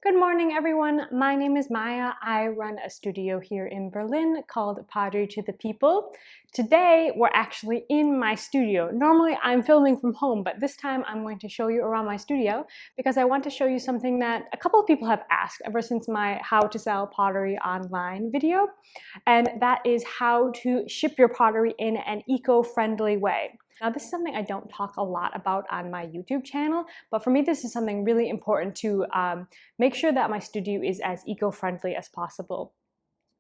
Good morning, everyone. My name is Maya. I run a studio here in Berlin called Pottery to the People. Today, we're actually in my studio. Normally, I'm filming from home, but this time I'm going to show you around my studio because I want to show you something that a couple of people have asked ever since my How to Sell Pottery Online video, and that is how to ship your pottery in an eco-friendly way. Now, this is something I don't talk a lot about on my YouTube channel, but for me, this is something really important to make sure that my studio is as eco-friendly as possible.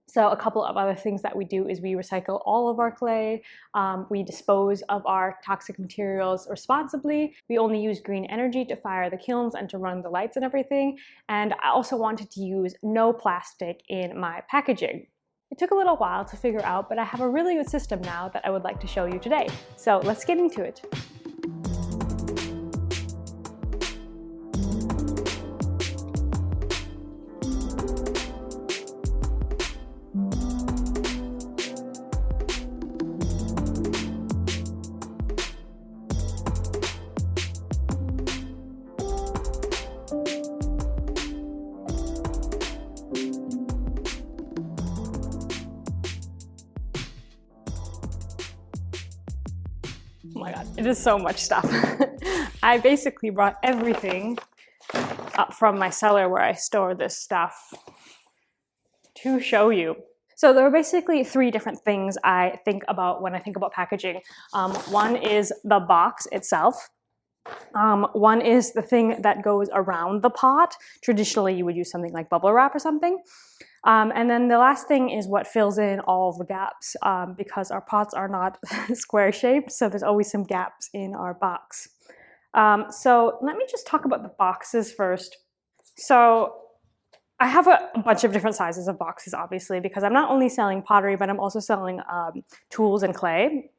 So a couple of other things that we do is we recycle all of our clay, we dispose of our toxic materials responsibly, we only use green energy to fire the kilns and to run the lights and everything, and I also wanted to use no plastic in my packaging. It took a little while to figure out, but I have a really good system now that I would like to show you today. So let's get into it. Oh my god, it is so much stuff. I basically brought everything up from my cellar where I store this stuff to show you. So there are basically three different things I think about when I think about packaging. One is the box itself. One is the thing that goes around the pot. Traditionally, you would use something like bubble wrap or something. And then the last thing is what fills in all of the gaps because our pots are not square shaped, so there's always some gaps in our box. So let me just talk about the boxes first. So I have a bunch of different sizes of boxes, obviously, because I'm not only selling pottery, but I'm also selling tools and clay.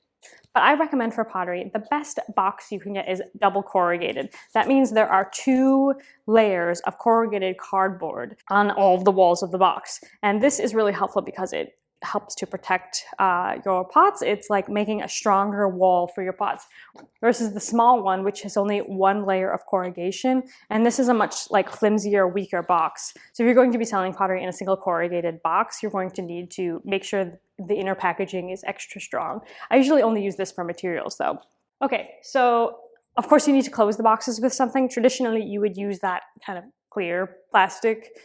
But I recommend for pottery, the best box you can get is double corrugated. That means there are 2 layers of corrugated cardboard on all of the walls of the box. And this is really helpful because it helps to protect your pots. It's like making a stronger wall for your pots versus the small one, which has only 1 layer of corrugation. And this is a much flimsier, weaker box. So if you're going to be selling pottery in a single corrugated box, you're going to need to make sure the inner packaging is extra strong. I usually only use this for materials though. Okay, so of course you need to close the boxes with something. Traditionally, you would use that kind of clear plastic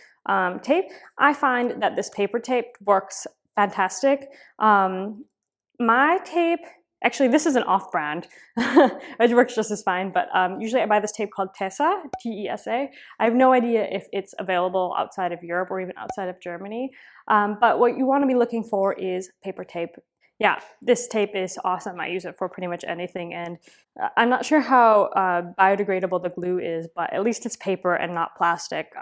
tape. I find that this paper tape works fantastic. My tape, actually this is an off-brand, it works just as fine, but usually I buy this tape called Tesa, T-E-S-A. I have no idea if it's available outside of Europe or even outside of Germany, but what you want to be looking for is paper tape. Yeah, this tape is awesome. I use it for pretty much anything, and I'm not sure how biodegradable the glue is, but at least it's paper and not plastic.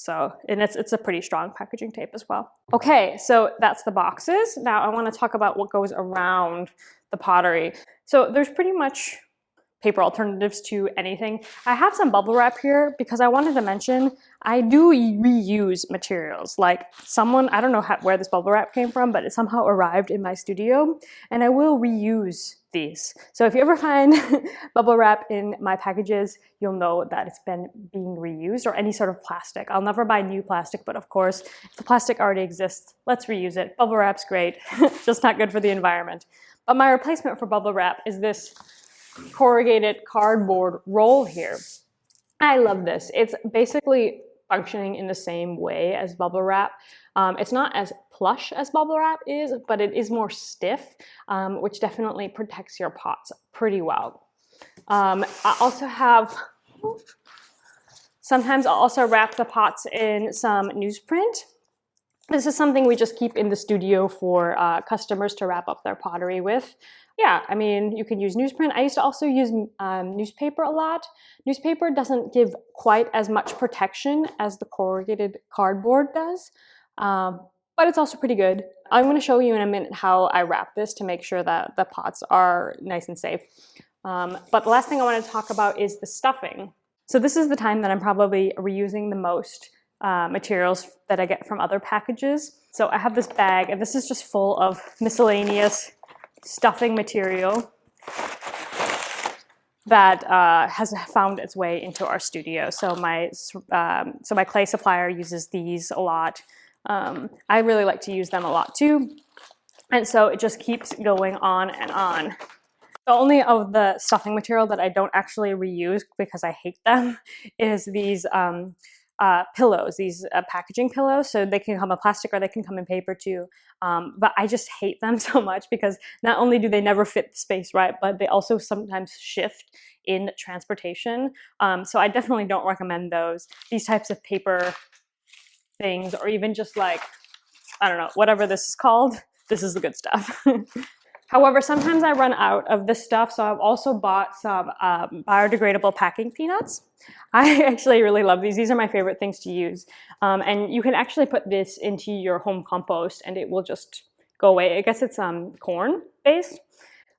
And it's a pretty strong packaging tape as well. Okay, so that's the boxes. Now I want to talk about what goes around the pottery. So there's pretty much paper alternatives to anything. I have some bubble wrap here because I wanted to mention I do reuse materials. Like I don't know where this bubble wrap came from, but it somehow arrived in my studio, and I will reuse these. So if you ever find bubble wrap in my packages, you'll know that it's been being reused, or any sort of plastic. I'll never buy new plastic, but of course, if the plastic already exists, let's reuse it. Bubble wrap's great, just not good for the environment. But my replacement for bubble wrap is this corrugated cardboard roll here. I love this. It's basically functioning in the same way as bubble wrap. It's not as plush as bubble wrap is, but it is more stiff, which definitely protects your pots pretty well. I also have, sometimes I'll also wrap the pots in some newsprint. This is something we just keep in the studio for customers to wrap up their pottery with. Yeah, I mean, you can use newsprint. I used to also use newspaper a lot. Newspaper doesn't give quite as much protection as the corrugated cardboard does, but it's also pretty good. I'm going to show you in a minute how I wrap this to make sure that the pots are nice and safe. But the last thing I want to talk about is the stuffing. So this is the time that I'm probably reusing the most materials that I get from other packages. So I have this bag, and this is just full of miscellaneous stuffing material. that has found its way into our studio. So my clay supplier uses these a lot. I really like to use them a lot too. And so it just keeps going on and on. The only of the stuffing material that I don't actually reuse because I hate them is these pillows, these packaging pillows. So they can come in plastic or they can come in paper too. But I just hate them so much because not only do they never fit the space right, but they also sometimes shift in transportation. So I definitely don't recommend those. These types of paper things, or even just like, I don't know, whatever this is called, this is the good stuff. However, sometimes I run out of this stuff, so I've also bought some biodegradable packing peanuts. I actually really love these. These are my favorite things to use. And you can actually put this into your home compost and it will just go away. I guess it's corn based.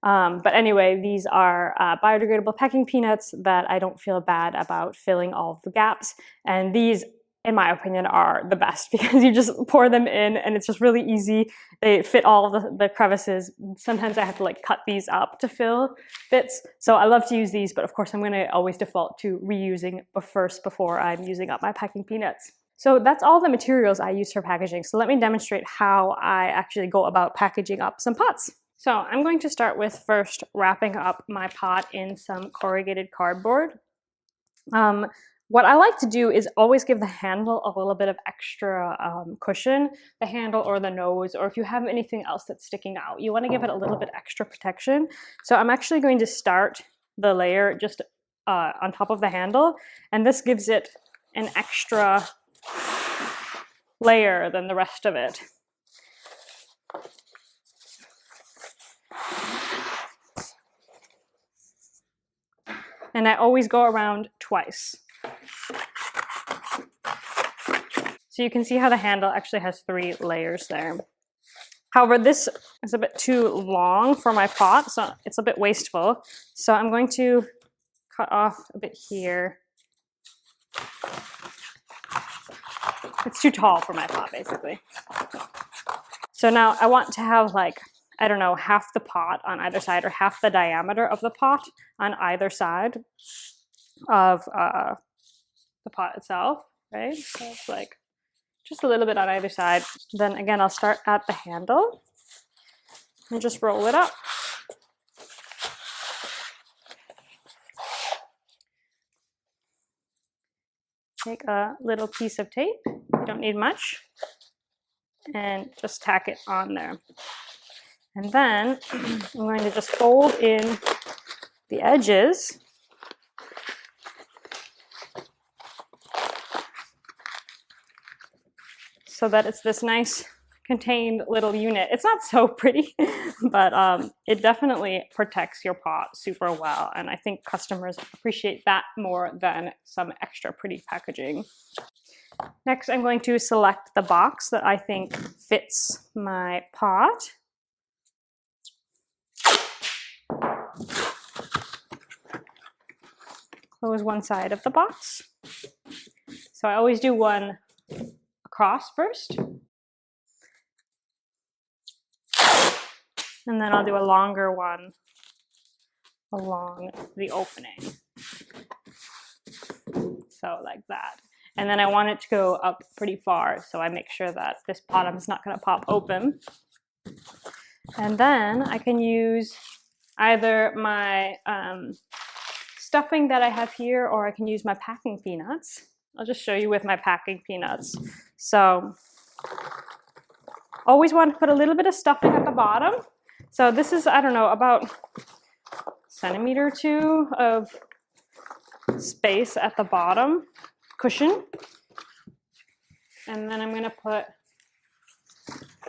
But anyway, these are biodegradable packing peanuts that I don't feel bad about filling all of the gaps. And these, in my opinion, are the best because you just pour them in and it's just really easy. They fit all the crevices. Sometimes I have to like cut these up to fill bits. So I love to use these, but of course I'm gonna always default to reusing first before I'm using up my packing peanuts. So that's all the materials I use for packaging. So let me demonstrate how I actually go about packaging up some pots. So I'm going to start with first wrapping up my pot in some corrugated cardboard. What I like to do is always give the handle a little bit of extra cushion, the handle or the nose, or if you have anything else that's sticking out, you want to give it a little bit extra protection. So I'm actually going to start the layer just on top of the handle, and this gives it an extra layer than the rest of it. And I always go around twice. So you can see how the handle actually has 3 layers there. However, this is a bit too long for my pot, so it's a bit wasteful. So I'm going to cut off a bit here. It's too tall for my pot, basically. So now I want to have like, I don't know, half the pot on either side or half the diameter of the pot on either side of the pot itself, right? So it's like just a little bit on either side. Then again, I'll start at the handle and just roll it up. Take a little piece of tape, you don't need much, and just tack it on there. And then I'm going to just fold in the edges so that it's this nice contained little unit. It's not so pretty, but it definitely protects your pot super well. And I think customers appreciate that more than some extra pretty packaging. Next, I'm going to select the box that I think fits my pot. Close one side of the box. So I always do one across first. And then I'll do a longer one along the opening. So like that. And then I want it to go up pretty far, so I make sure that this bottom is not going to pop open. And then I can use either my stuffing that I have here, or I can use my packing peanuts. I'll just show you with my packing peanuts. So always want to put a little bit of stuffing at the bottom. So this is, I don't know, about a centimeter or 2 of space at the bottom cushion. And then I'm going to put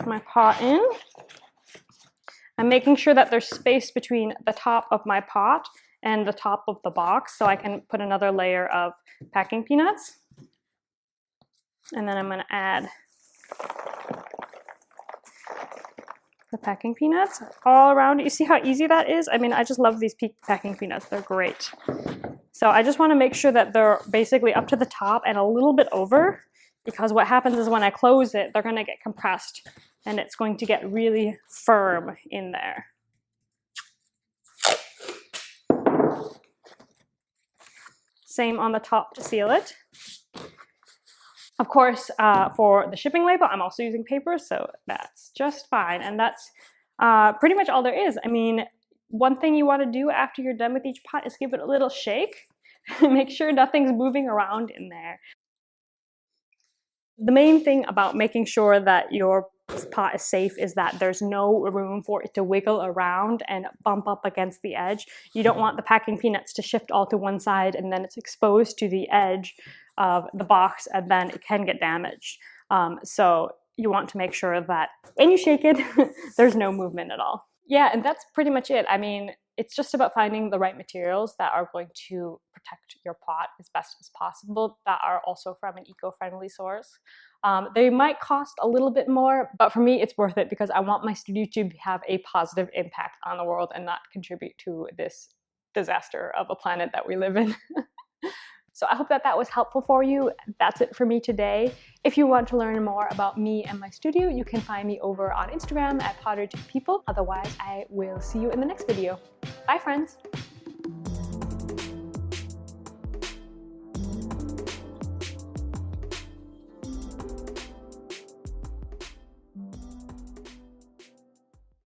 my pot in. I'm making sure that there's space between the top of my pot and the top of the box so I can put another layer of packing peanuts. And then I'm going to add the packing peanuts all around it. You see how easy that is? I mean, I just love these packing peanuts. They're great. So I just want to make sure that they're basically up to the top and a little bit over, because what happens is when I close it, they're going to get compressed and it's going to get really firm in there. Same on the top to seal it. Of course, for the shipping label, I'm also using paper, so that's just fine. And that's pretty much all there is. I mean, one thing you want to do after you're done with each pot is give it a little shake. Make sure nothing's moving around in there. The main thing about making sure that your pot is safe is that there's no room for it to wiggle around and bump up against the edge. You don't want the packing peanuts to shift all to one side and then it's exposed to the edge of the box and then it can get damaged. So you want to make sure that when you shake it, there's no movement at all. Yeah, and that's pretty much it. I mean, it's just about finding the right materials that are going to protect your pot as best as possible, that are also from an eco-friendly source. They might cost a little bit more, but for me, it's worth it because I want my studio to have a positive impact on the world and not contribute to this disaster of a planet that we live in. So I hope that that was helpful for you. That's it for me today. If you want to learn more about me and my studio, you can find me over on Instagram at Pottery2People. Otherwise, I will see you in the next video. Bye, friends.